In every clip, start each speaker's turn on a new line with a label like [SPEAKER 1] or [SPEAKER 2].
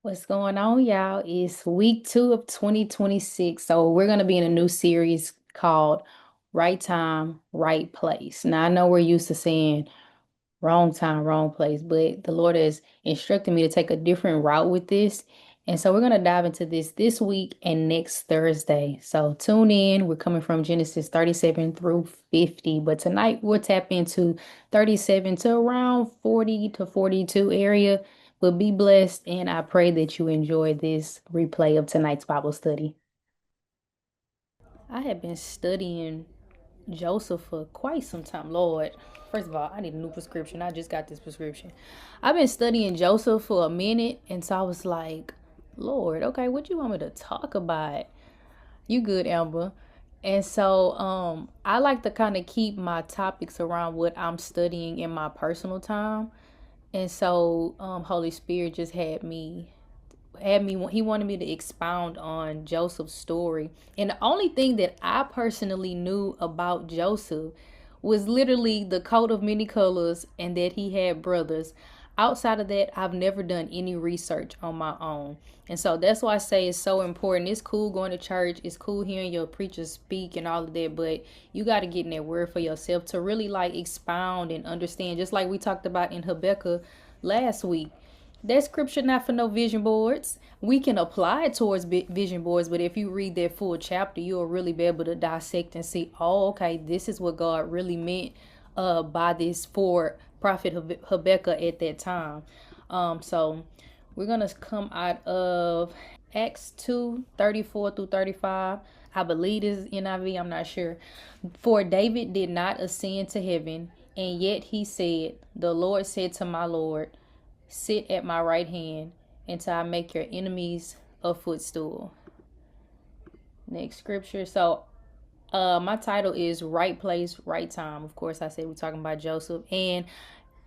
[SPEAKER 1] What's going on, y'all? It's week 2 of 2026. So, we're going to be in a new series called Right Time, Right Place. Now, I know we're used to saying wrong time, wrong place, but the Lord has instructed me to take a different route with this. And so, we're going to dive into this week and next Thursday. So, tune in. We're coming from Genesis 37 through 50, but tonight we'll tap into 37 to around 40 to 42 area. But be blessed, and I pray that you enjoy this replay of tonight's Bible study. I have been studying Joesph for quite some time. Lord, first of all, I need a new prescription. I just got this prescription. I've been studying Joesph for a minute, and so I was like, Lord, okay, what do you want me to talk about? You good, Amber? And so I like to kind of keep my topics around what I'm studying in my personal time. And so Holy Spirit just had me he wanted me to expound on Joseph's story. And the only thing that I personally knew about Joseph was literally the coat of many colors and that he had brothers. Outside of that, I've never done any research on my own. And so that's why I say it's so important. It's cool going to church, it's cool hearing your preachers speak and all of that, but you got to get in that word for yourself to really like expound and understand, just like we talked about in Habakkuk last week. That scripture not for no vision boards. We can apply it towards vision boards, but if you read that full chapter, you'll really be able to dissect and see, oh, okay, this is what God really meant by this for prophet Habakkuk at that time. So we're gonna come out of Acts 2:34 through 35. I believe this is NIV, I'm not sure. For David did not ascend to heaven, and yet he said, the Lord said to my Lord, sit at my right hand until I make your enemies a footstool. Next scripture. So my title is Right Place, Right Time. Of course, I said we're talking about Joesph. And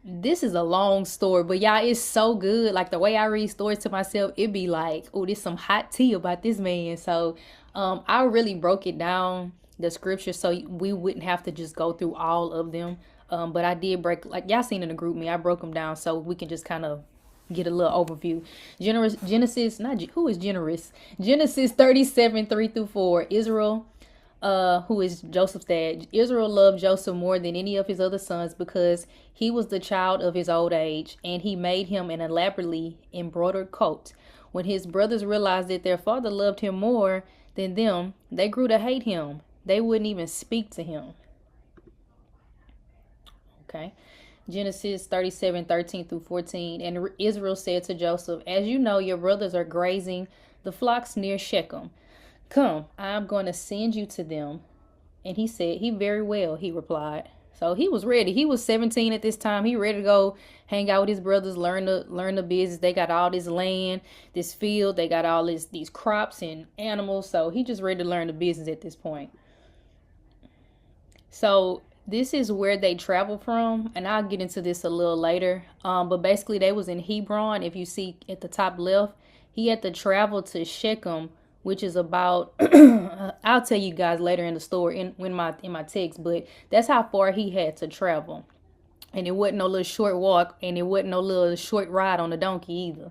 [SPEAKER 1] this is a long story, but y'all, it's so good. Like the way I read stories to myself, it be like, oh, there's some hot tea about this man. So I really broke it down, the scripture, so we wouldn't have to just go through all of them. But I did break, like y'all seen in the group me, I broke them down so we can just kind of get a little overview. Genesis, not who is generous? Genesis 37, 3 through 4. Israel, who is Joseph's dad. Israel loved Joseph more than any of his other sons because he was the child of his old age, and he made him an elaborately embroidered coat. When his brothers realized that their father loved him more than them, they grew to hate him. They wouldn't even speak to him. Okay. Genesis 37, 13 through 14. And Israel said to Joseph, as you know, your brothers are grazing the flocks near Shechem. Come, I am going to send you to them. And he said, he very well, he replied. So he was ready. He was 17 at this time. He ready to go hang out with his brothers, learn the business. They got all this land, this field. They got all these crops and animals. So he just ready to learn the business at this point. So this is where they traveled from, and I'll get into this a little later. But basically, they was in Hebron. If you see at the top left, he had to travel to Shechem, which is about I'll tell you guys later in the story in my text, but that's how far he had to travel. And it wasn't no little short walk, and it wasn't no little short ride on a donkey either.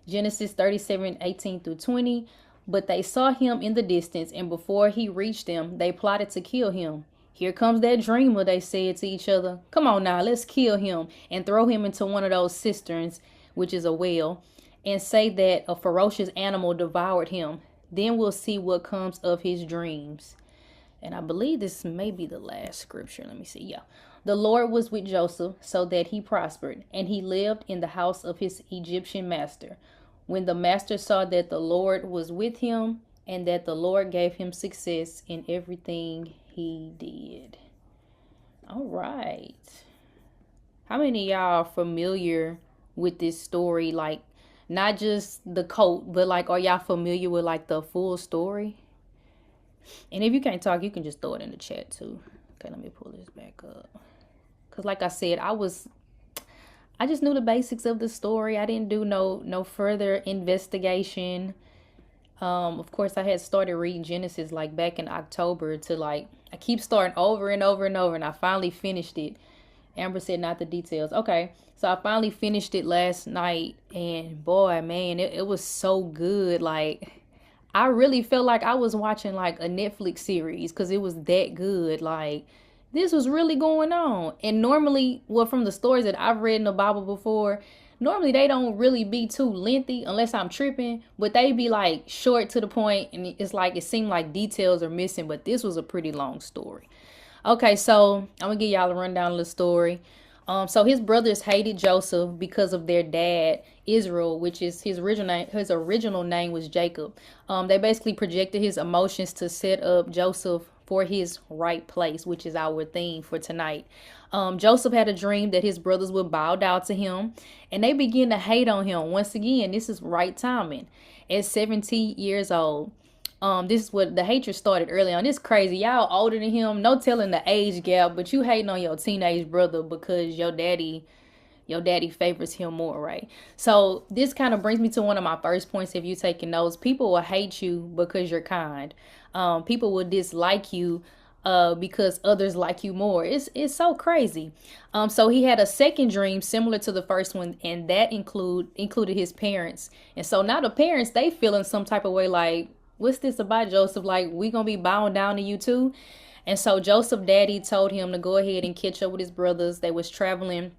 [SPEAKER 1] Genesis 37, 18 through 20. But they saw him in the distance, and before he reached them, they plotted to kill him. Here comes that dreamer, they said to each other. Come on now, let's kill him and throw him into one of those cisterns, which is a well, and say that a ferocious animal devoured him. Then we'll see what comes of his dreams. And I believe this may be the last scripture. Let me see. Yeah. The Lord was with Joseph so that he prospered, and he lived in the house of his Egyptian master. When the master saw that the Lord was with him and that the Lord gave him success in everything he did. All right. How many of y'all are familiar with this story? Like, not just the coat, but like, are y'all familiar with like the full story? And if you can't talk, you can just throw it in the chat too. Okay, let me pull this back up. Because like I said, I just knew the basics of the story. I didn't do no further investigation. Of course, I had started reading Genesis like back in October to like, I keep starting over and over and over, and I finally finished it Amber said not the details. Okay. So I finally finished it last night, and boy, man, it was so good. Like, I really felt like I was watching like a Netflix series because it was that good. Like, this was really going on. And normally, well, from the stories that I've read in the Bible before, normally they don't really be too lengthy unless I'm tripping, but they be like short to the point, and it's like it seemed like details are missing. But this was a pretty long story. Okay, so I'm gonna give y'all a rundown of the story. So his brothers hated Joseph because of their dad Israel, which is his original name was Jacob. They basically projected his emotions to set up Joseph for his right place, which is our theme for tonight. Joseph had a dream that his brothers would bow down to him, and they began to hate on him. Once again, this is right timing. At 17 years old, this is what the hatred started early on. It's crazy. Y'all older than him. No telling the age gap, but you hating on your teenage brother because your daddy favors him more, right? So this kind of brings me to one of my first points. If you taking notes, people will hate you because you're kind. People will dislike you because others like you more. It's so crazy. So he had a second dream similar to the first one, and that included his parents. And so now the parents, they feeling some type of way like, what's this about, Joesph? Like, we gonna be bowing down to you too? And so Joseph daddy told him to go ahead and catch up with his brothers. They was traveling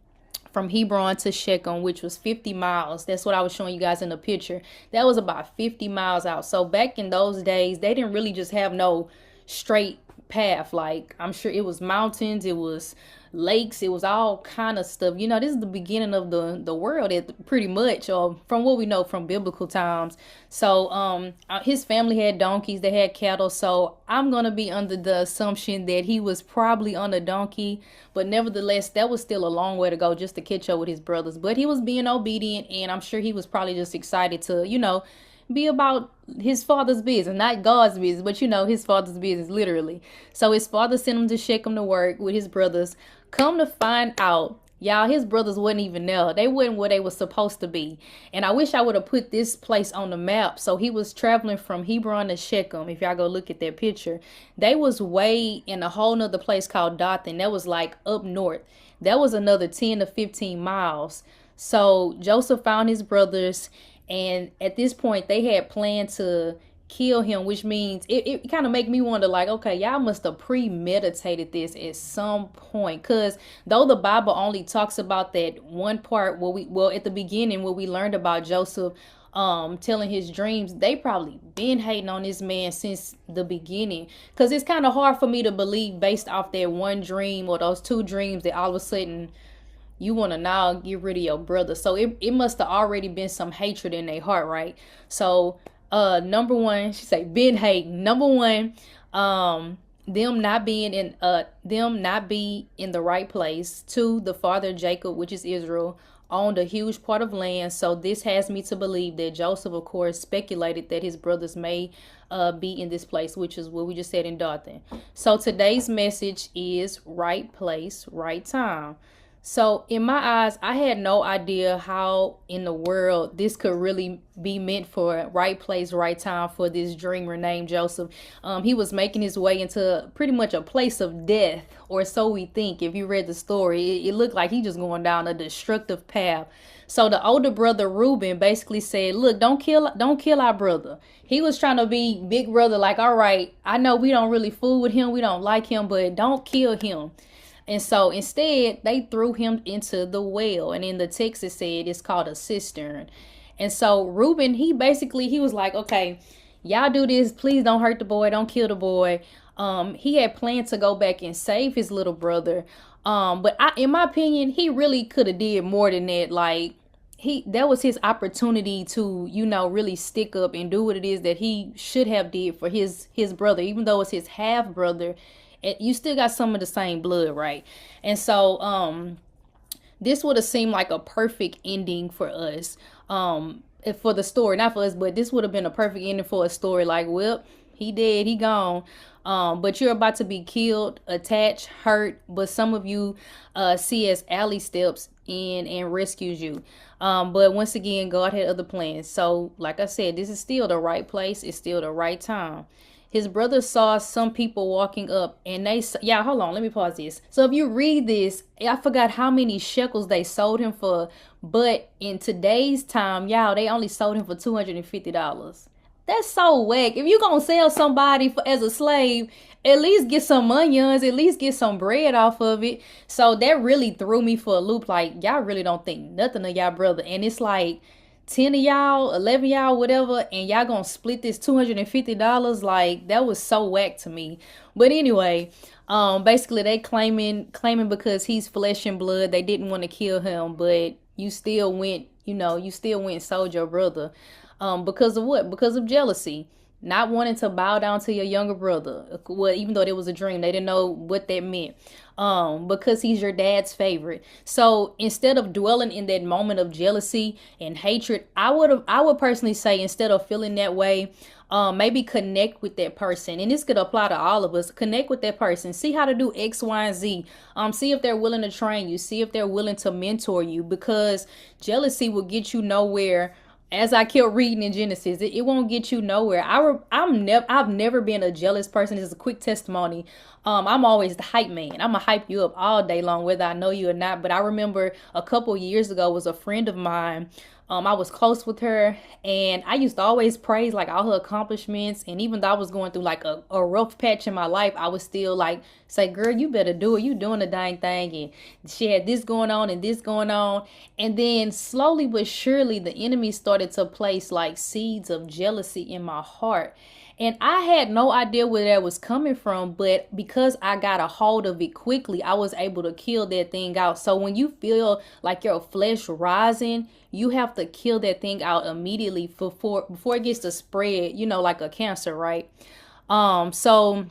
[SPEAKER 1] from Hebron to Shechem, which was 50 miles. That's what I was showing you guys in the picture. That was about 50 miles out. So back in those days, they didn't really just have no straight path. Like, I'm sure it was mountains, it was lakes, it was all kind of stuff. This is the beginning of the world, pretty much, or from what we know from biblical times. So his family had donkeys, they had cattle. So I'm gonna be under the assumption that he was probably on a donkey, but nevertheless, that was still a long way to go just to catch up with his brothers. But he was being obedient, and I'm sure he was probably just excited to be about his father's business, not God's business, but his father's business, literally. So his father sent him to Shechem to work with his brothers. Come to find out, y'all, his brothers wasn't even there. They wasn't where they were supposed to be. And I wish I would have put this place on the map. So he was traveling from Hebron to Shechem. If y'all go look at that picture, they was way in a whole nother place called Dothan. That was like up north. That was another 10 to 15 miles. So Joseph found his brothers, and at this point, they had planned to kill him, which means it kind of make me wonder, like, okay, y'all must have premeditated this at some point. Because though the Bible only talks about that one part at the beginning where we learned about Joseph telling his dreams, they probably been hating on this man since the beginning. Because it's kind of hard for me to believe based off that one dream or those two dreams that all of a sudden you want to now get rid of your brother. So it must have already been some hatred in their heart, right? So number one, she say been hating. Number one, them not being in the right place. Two, the father Jacob, which is Israel, owned a huge part of land. So this has me to believe that Joseph, of course, speculated that his brothers may be in this place, which is what we just said in Dothan. So today's message is right place, right time. So in my eyes, I had no idea how in the world this could really be meant for right place, right time for this dreamer named Joseph. He was making his way into pretty much a place of death, or so we think. If you read the story, it looked like he just going down a destructive path. So the older brother Reuben basically said, look, don't kill our brother. He was trying to be big brother, like, all right, I know we don't really fool with him, we don't like him, but don't kill him. And so instead, they threw him into the well. And in the text, it said it's called a cistern. And so Reuben, he was like, okay, y'all do this. Please don't hurt the boy. Don't kill the boy. He had planned to go back and save his little brother. But in my opinion, he really could have did more than that. Like, that was his opportunity to, really stick up and do what it is that he should have did for his brother, even though it's his half brother. You still got some of the same blood, right? And so this would have seemed like a perfect ending for us, for the story, not for us, but this would have been a perfect ending for a story. Like, well, he dead, he gone, but you're about to be killed, attached, hurt, but some of you see as Allie steps in and rescues you. But once again, God had other plans. So like I said, this is still the right place, it's still the right time. His brother saw some people walking up, and yeah, hold on, let me pause this. So if you read this, I forgot how many shekels they sold him for, but in today's time, y'all, they only sold him for $250. That's so whack. If you gonna sell somebody as a slave, at least get some onions, at least get some bread off of it. So that really threw me for a loop. Like, y'all really don't think nothing of y'all brother. And it's like 10 of y'all, 11 y'all, whatever, and y'all gonna split this $250. Like, that was so whack to me. But anyway, basically they claiming because he's flesh and blood, they didn't want to kill him, but you still went and sold your brother. Because of what? Because of jealousy. Not wanting to bow down to your younger brother. Well, even though it was a dream, they didn't know what that meant. Because he's your dad's favorite. So instead of dwelling in that moment of jealousy and hatred, I would personally say, instead of feeling that way, maybe connect with that person. And this could apply to all of us. Connect with that person. See how to do X, Y, and Z. See if they're willing to train you. See if they're willing to mentor you, because jealousy will get you nowhere. As I kept reading in Genesis, it won't get you nowhere. I've never been a jealous person. This is a quick testimony. I'm always the hype man. I'm gonna hype you up all day long, whether I know you or not. But I remember a couple years ago was a friend of mine. I was close with her, and I used to always praise like all her accomplishments. And even though I was going through like a rough patch in my life, I would still like say, girl, you better do it. You doing the dang thing. And she had this going on and this going on. And then slowly but surely, the enemy started to place like seeds of jealousy in my heart. And I had no idea where that was coming from, but because I got a hold of it quickly, I was able to kill that thing out. So when you feel like your flesh rising, you have to kill that thing out immediately before it gets to spread, like a cancer, right? So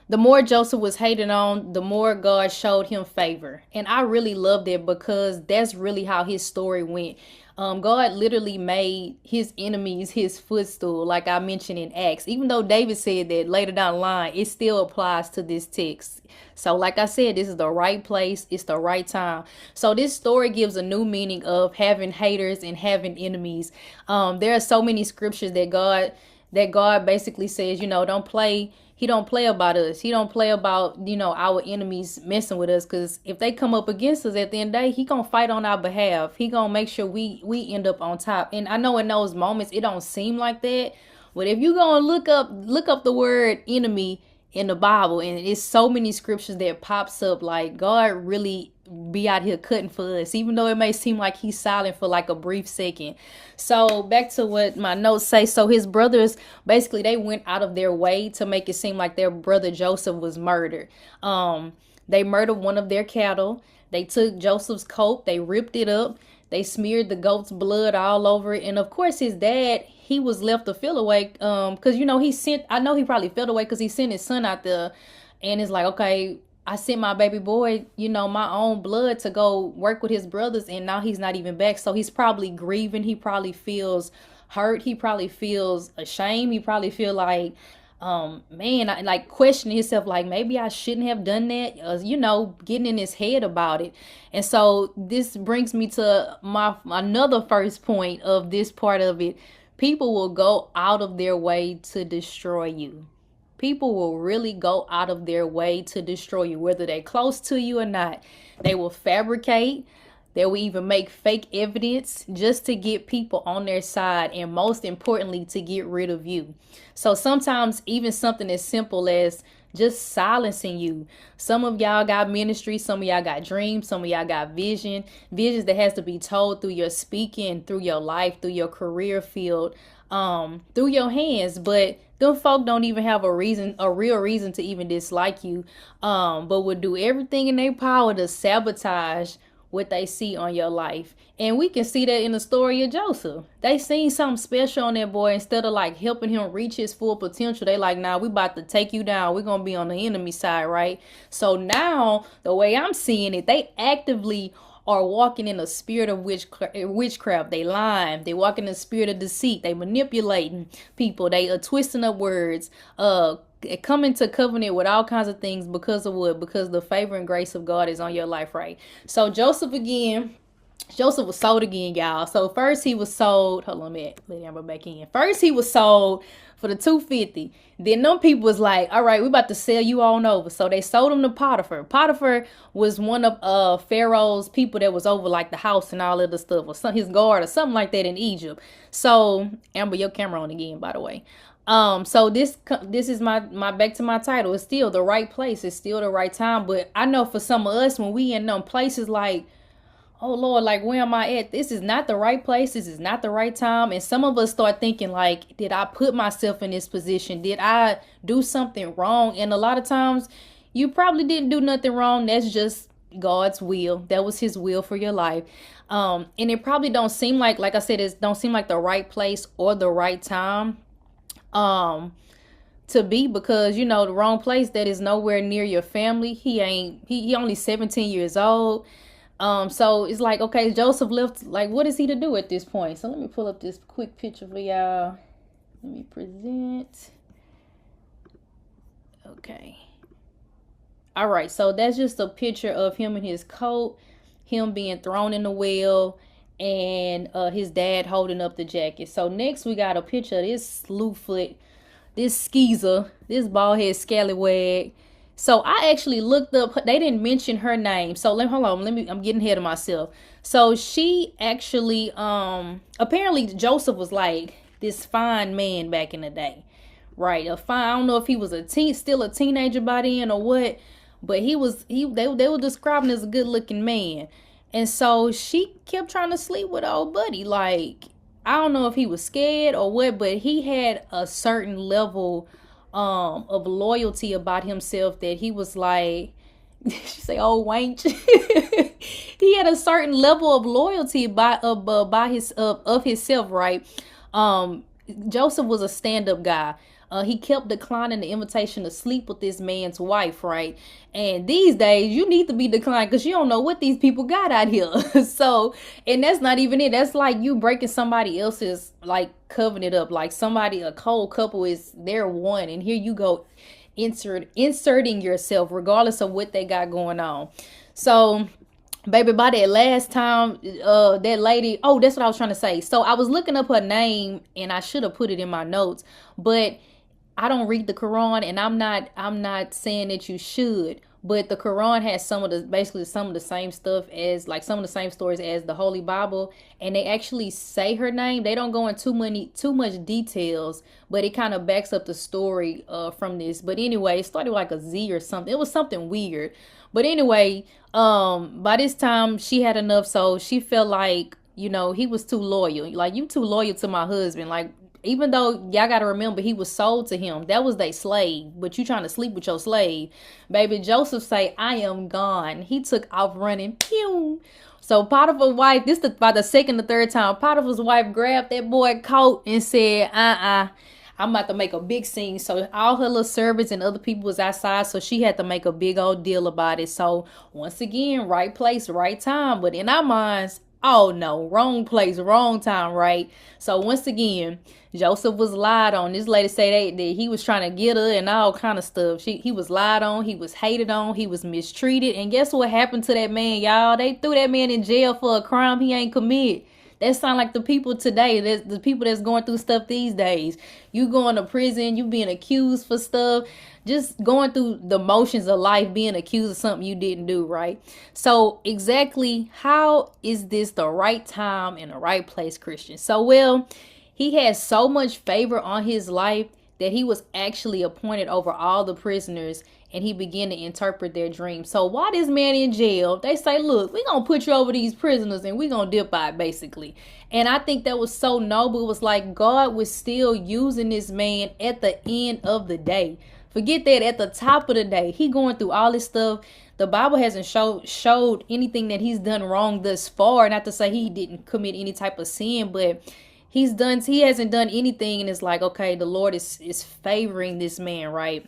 [SPEAKER 1] the more Joesph was hated on, the more God showed him favor. And I really loved it, because that's really how his story went. God literally made his enemies his footstool, like I mentioned in Acts. Even though David said that later down the line, it still applies to this text. So like I said, this is the right place. It's the right time. So this story gives a new meaning of having haters and having enemies. There are so many scriptures that God basically says, don't play. He don't play about us. He don't play about, our enemies messing with us. Because if they come up against us at the end of the day, he going to fight on our behalf. He going to make sure we end up on top. And I know in those moments, it don't seem like that. But if you going to look up the word enemy in the Bible, and it's so many scriptures that pops up, like God really be out here cutting for us, even though it may seem like he's silent for like a brief second. So back to what my notes say. So his brothers, basically, they went out of their way to make it seem like their brother Joesph was murdered. They murdered one of their cattle. They took Joseph's coat. They ripped it up. They smeared the goat's blood all over it. And of course, his dad, he was left to feel away. Because, I know he probably felt away because he sent his son out there. And it's like, okay, I sent my baby boy, my own blood, to go work with his brothers. And now he's not even back. So he's probably grieving. He probably feels hurt. He probably feels ashamed. He probably feel like, like questioning himself, like maybe I shouldn't have done that, getting in his head about it. And so this brings me to another first point of this part of it. People will go out of their way to destroy you. People will really go out of their way to destroy you, whether they're close to you or not. They will fabricate. They will even make fake evidence just to get people on their side, and most importantly, to get rid of you. So sometimes even something as simple as just silencing you. Some of y'all got ministry. Some of y'all got dreams. Some of y'all got visions that has to be told through your speaking, through your life, through your career field, through your hands. But them folk don't even have a real reason to even dislike you, but would do everything in their power to sabotage what they see on your life. And we can see that in the story of Joesph. They seen something special on that boy. Instead of like helping him reach his full potential, they like, nah, we about to take you down. We're going to be on the enemy side, right? So now, the way I'm seeing it, they actively are walking in a spirit of witchcraft. They lying. They walk in a spirit of deceit. They manipulating people. They are twisting up words, come into covenant with all kinds of things because of what? Because the favor and grace of God is on your life, right? So Joesph again, Joseph was sold again, y'all. So first he was sold. Hold on, let Amber back in. First he was sold for the 250. Then them people was like, all right, we about to sell you on over. So they sold him to Potiphar. Potiphar was one of Pharaoh's people that was over like the house and all of the stuff, or some, his guard or something like that in Egypt. So Amber, your camera on again, by the way. So this is my back to my title. It's still the right place. It's still the right time. But I know for some of us, when we in them places like, oh Lord, like where am I at? This is not the right place. This is not the right time. And some of us start thinking like, did I put myself in this position? Did I do something wrong? And a lot of times you probably didn't do nothing wrong. That's just God's will. That was his will for your life. And it probably don't seem like I said, it don't seem like the right place or the right time to be, because you know the wrong place that is nowhere near your family. He only 17 years old. So it's like, okay, Joseph left, like, what is he to do at this point? So let me pull up this quick picture for y'all. Let me present. Okay. All right. So that's just a picture of him in his coat, him being thrown in the well, and his dad holding up the jacket. So next we got a picture of this slewfoot, this skeezer, this bald head scallywag. So I actually looked up, they didn't mention her name. So hold on, I'm getting ahead of myself. So she actually, apparently Joesph was like this fine man back in the day, right? I don't know if he was still a teenager by then or what, but they were describing as a good looking man. And so she kept trying to sleep with old buddy. Like, I don't know if he was scared or what, but he had a certain level of loyalty about himself that he was like, she say, "Oh, wench." He had a certain level of loyalty of himself, right? Joesph was a stand-up guy. He kept declining the invitation to sleep with this man's wife, right? And these days, you need to be declined because you don't know what these people got out here. So, and that's not even it. That's like you breaking somebody else's, like, covenant up. Like a cold couple is their one. And here you go inserting yourself regardless of what they got going on. So, baby, by that last time, that lady, oh, that's what I was trying to say. So I was looking up her name and I should have put it in my notes, but I don't read the Quran, and I'm not saying that you should, but the Quran has some of the same stuff as, like, some of the same stories as the Holy Bible, and they actually say her name. They don't go into too much details, but it kind of backs up the story from this. But anyway, it started like a Z or something. It was something weird. But anyway, by this time she had enough, so she felt like, you know, he was too loyal. Like, you too loyal to my husband. Like, even though y'all gotta remember he was sold to him, that was their slave, but you trying to sleep with your slave. Baby, Joesph say, "I am gone." He took off running. Pew. So Potiphar's wife, by the second or third time, Potiphar's wife grabbed that boy coat and said, I'm about to make a big scene. So all her little servants and other people was outside, so she had to make a big old deal about it. So once again, right place, right time. But in our minds, oh no, wrong place, wrong time, right? So once again, Joesph was lied on. This lady said that he was trying to get her and all kind of stuff. He was lied on. He was hated on. He was mistreated. And guess what happened to that man, y'all? They threw that man in jail for a crime he ain't committed. That sound like the people today. The people that's going through stuff these days. You going to prison. You being accused for stuff. Just going through the motions of life, being accused of something you didn't do, right? So exactly how is this the right time and the right place, Christian? So, well, he had so much favor on his life that he was actually appointed over all the prisoners, and he began to interpret their dreams. So while this man in jail, they say, look, we're going to put you over these prisoners and we're going to dip out, basically. And I think that was so noble. It was like God was still using this man at the end of the day. Forget that, at the top of the day, he going through all this stuff. The Bible hasn't showed anything that he's done wrong thus far. Not to say he didn't commit any type of sin, but he hasn't done anything. And it's like, okay, the Lord is favoring this man, right?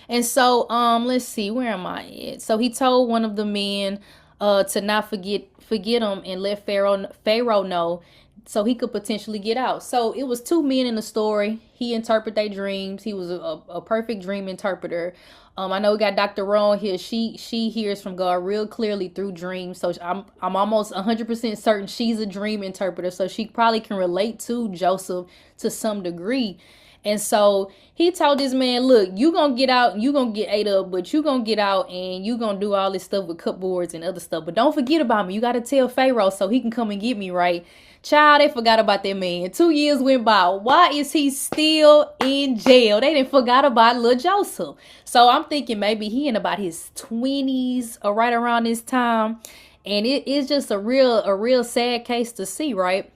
[SPEAKER 1] And so, let's see, where am I at? So he told one of the men to not forget him and let Pharaoh know so he could potentially get out. So it was two men in the story. He interpreted their dreams. He was a perfect dream interpreter. I know we got Dr. Ron here. She hears from God real clearly through dreams. So I'm almost 100% certain she's a dream interpreter. So she probably can relate to Joesph to some degree. And so he told this man, look, you going to get out and you going to get ate up, but you going to get out and you going to do all this stuff with cupboards and other stuff. But don't forget about me. You got to tell Pharaoh so he can come and get me, right? Child, they forgot about that man. 2 years went by. Why is he still in jail? They didn't forgot about little Joesph. So I'm thinking maybe he in about his 20s or right around this time. And it is just a real sad case to see, right?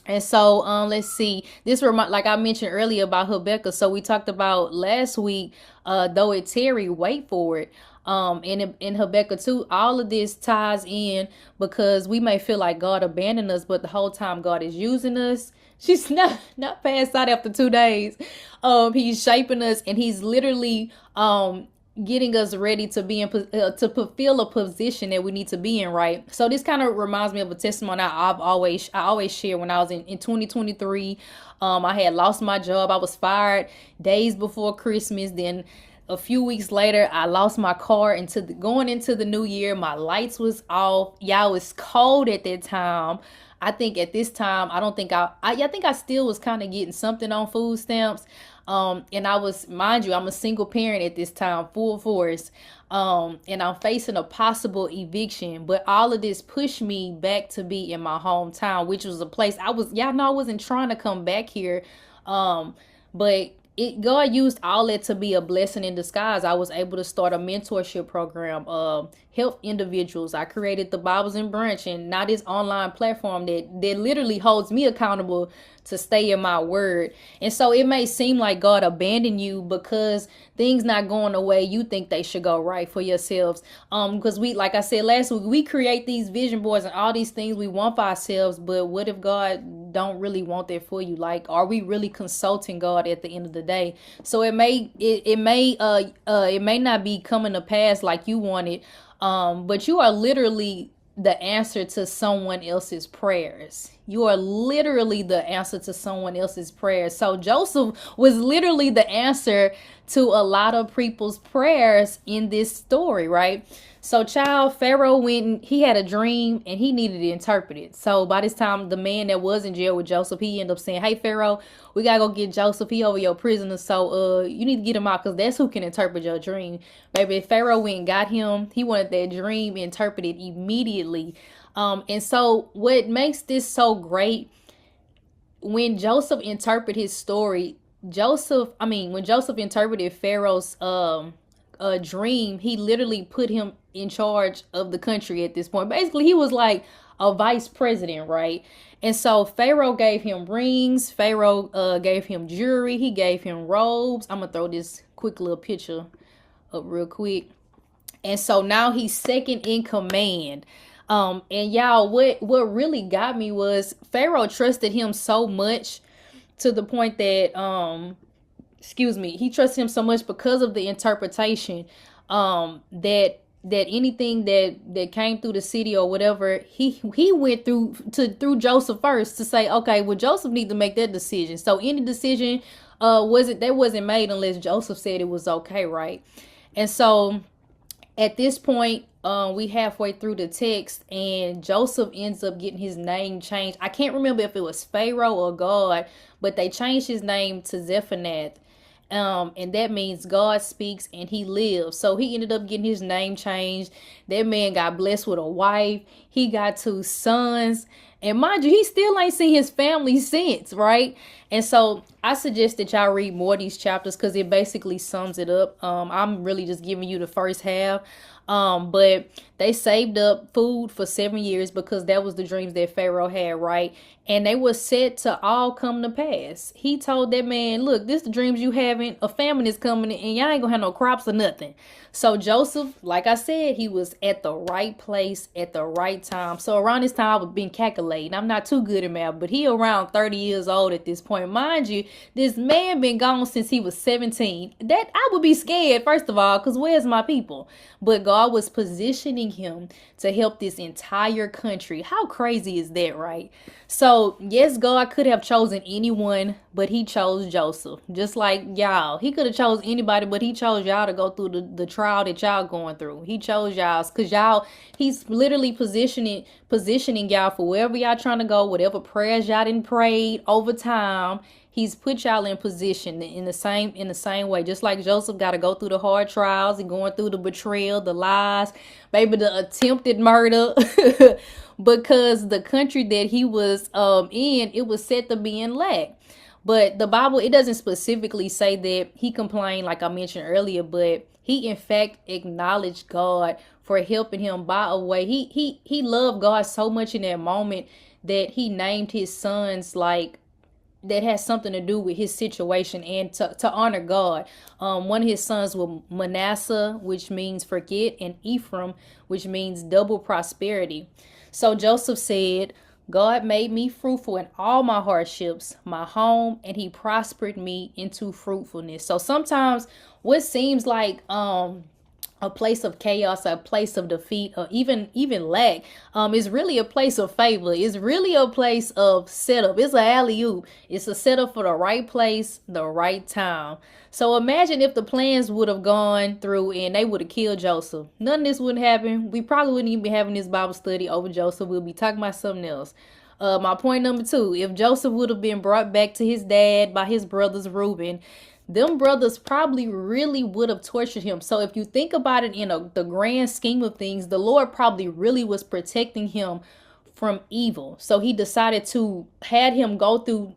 [SPEAKER 1] And so, let's see. This like I mentioned earlier about Habakkuk. So we talked about last week, though it tarry, wait for it. In Habakkuk 2, all of this ties in because we may feel like God abandoned us, but the whole time God is using us. She's not passed out after 2 days. He's shaping us, and he's literally getting us ready to be in to fulfill a position that we need to be in, right? So this kind of reminds me of a testimony I always share. When I was in 2023, I had lost my job. I was fired days before Christmas. Then a few weeks later, I lost my car. Going into the new year, my lights was off. Y'all, it was cold at that time. I think at this time, I think I still was kind of getting something on food stamps. And I was, mind you, I'm a single parent at this time, full force. And I'm facing a possible eviction, but all of this pushed me back to be in my hometown, which was a place I wasn't trying to come back here. But God used all that to be a blessing in disguise. I was able to start a mentorship program, help individuals. I created the Bibles and Brunch, and now this online platform that literally holds me accountable to stay in my word. And so it may seem like God abandoned you because things not going the way you think they should go, right, for yourselves. Because like I said last week, we create these vision boards and all these things we want for ourselves, but what if God don't really want that for you? Like, are we really consulting God at the end of the day? So it may not be coming to pass like you wanted, but you are literally the answer to someone else's prayers. You are literally the answer to someone else's prayers. So Joesph was literally the answer to a lot of people's prayers in this story, right? So Pharaoh he had a dream and he needed to interpret it. So by this time, the man that was in jail with Joesph, he ended up saying, hey, Pharaoh, we got to go get Joesph. He over your prisoner. So you need to get him out because that's who can interpret your dream. Baby, Pharaoh went and got him. He wanted that dream interpreted immediately. And so what makes this so great, when Joesph interpreted his story, when Joesph interpreted Pharaoh's dream, he literally put him in charge of the country at this point. Basically, he was like a vice president, right? And so Pharaoh gave him rings. Pharaoh gave him jewelry. He gave him robes. I'm going to throw this quick little picture up real quick. And so now he's second in command. And y'all, what really got me was Pharaoh trusted him so much to the point that, he trusted him so much because of the interpretation, that anything that came through the city or whatever, he went through Joesph first to say, okay, well, Joesph needs to make that decision. So any decision, wasn't made unless Joesph said it was okay, right? And so at this point, we halfway through the text, and Joesph ends up getting his name changed. I can't remember if it was Pharaoh or God, but they changed his name to Zephanath. And that means God speaks and he lives. So he ended up getting his name changed. That man got blessed with a wife. He got 2 sons. And mind you, he still ain't seen his family since, right? And so I suggest that y'all read more of these chapters because it basically sums it up. I'm really just giving you the first half. But they saved up food for 7 years because that was the dreams that Pharaoh had, right? And they were set to all come to pass. He told that man, look, this the dreams you having. A famine is coming and y'all ain't gonna have no crops or nothing. So Joesph, like I said, he was at the right place at the right time. So around this time, I was being calculating. I'm not too good at math, but he around 30 years old at this point. Mind you, this man been gone since he was 17. That I would be scared, first of all, because where's my people? But God was positioning him to help this entire country. How crazy is that, right? So So, yes, God could have chosen anyone, but he chose Joseph. Just like y'all. He could have chose anybody, but he chose y'all to go through the trial that y'all going through. He chose y'all because y'all, he's literally positioning y'all for wherever y'all trying to go, whatever prayers y'all didn't prayed over time. He's put y'all in position in the same way. Just like Joseph got to go through the hard trials and going through the betrayal, the lies, maybe the attempted murder. Because the country that he was in, it was said to be in lack. But the Bible, it doesn't specifically say that he complained, like I mentioned earlier, but he in fact acknowledged God for helping him by a way. He loved God so much in that moment that he named his sons like that has something to do with his situation and to honor God. One of his sons was Manasseh, which means forget, and Ephraim, which means double prosperity. So Joseph said, God made me fruitful in all my hardships, my home, and he prospered me into fruitfulness. So sometimes what seems like a place of chaos, a place of defeat, or even lack, is really a place of favor. It's really a place of setup. It's a alley-oop. It's a setup for the right place, the right time. So imagine if the plans would have gone through and they would have killed Joseph. None of this wouldn't happen. We probably wouldn't even be having this Bible study over Joseph. We'll be talking about something else. My point number 2, if Joseph would have been brought back to his dad by his brothers Reuben, them brothers probably really would have tortured him. So if you think about it in the grand scheme of things, the Lord probably really was protecting him from evil. So he decided to had him go through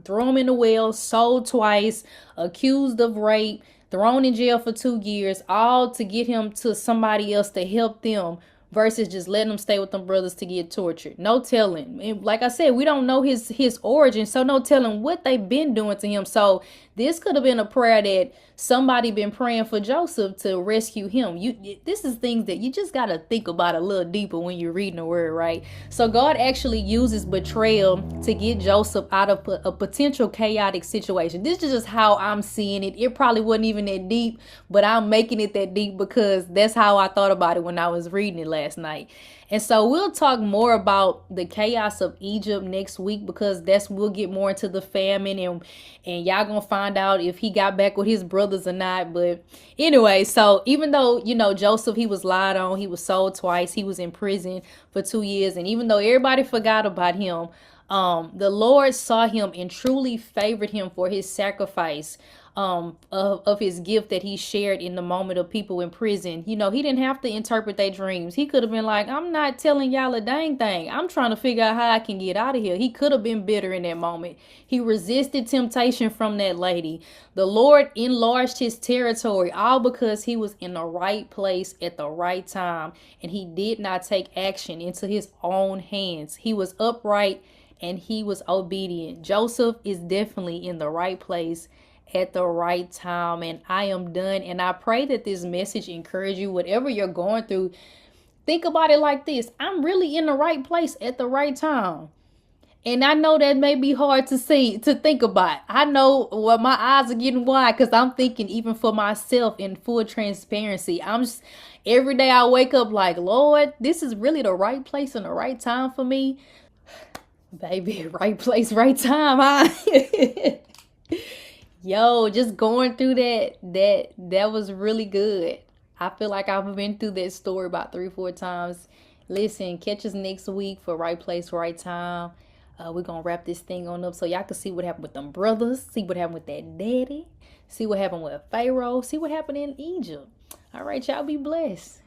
[SPEAKER 1] throw him in the well, sold twice, accused of rape, thrown in jail for 2 years, all to get him to somebody else to help them versus just letting them stay with them brothers to get tortured. No telling. And like I said, we don't know his origin, so no telling what they've been doing to him. So this could have been a prayer that somebody been praying for Joseph to rescue him. This is things that you just got to think about a little deeper when you're reading the word, right? So God actually uses betrayal to get Joseph out of a potential chaotic situation. This is just how I'm seeing it. It probably wasn't even that deep, but I'm making it that deep because that's how I thought about it when I was reading it last night. And so we'll talk more about the chaos of Egypt next week, because we'll get more into the famine and y'all gonna find out if he got back with his brothers or not. But anyway, so even though, Joseph, he was lied on, he was sold twice, he was in prison for 2 years. And even though everybody forgot about him, the Lord saw him and truly favored him for his sacrifice of his gift that he shared in the moment of people in prison. He didn't have to interpret their dreams. He could have been like, I'm not telling y'all a dang thing. I'm trying to figure out how I can get out of here. He could have been bitter in that moment. He resisted temptation from that lady. The Lord enlarged his territory, all because he was in the right place at the right time, and he did not take action into his own hands. He was upright and he was obedient. Joseph is definitely in the right place at the right time. And I am done. And I pray that this message encourage you, whatever you're going through. Think about it like this: I'm really in the right place at the right time. And I know that may be hard to think about. I know my eyes are getting wide because I'm thinking, even for myself, in full transparency, every day I wake up like, Lord, this is really the right place and the right time for me. Baby, right place, right time, huh? Yo, just going through that was really good. I feel like I've been through that story about 3-4 times. Listen, catch us next week for Right Place, Right Time. We're going to wrap this thing on up so y'all can see what happened with them brothers, see what happened with that daddy, see what happened with Pharaoh, see what happened in Egypt. All right, y'all be blessed.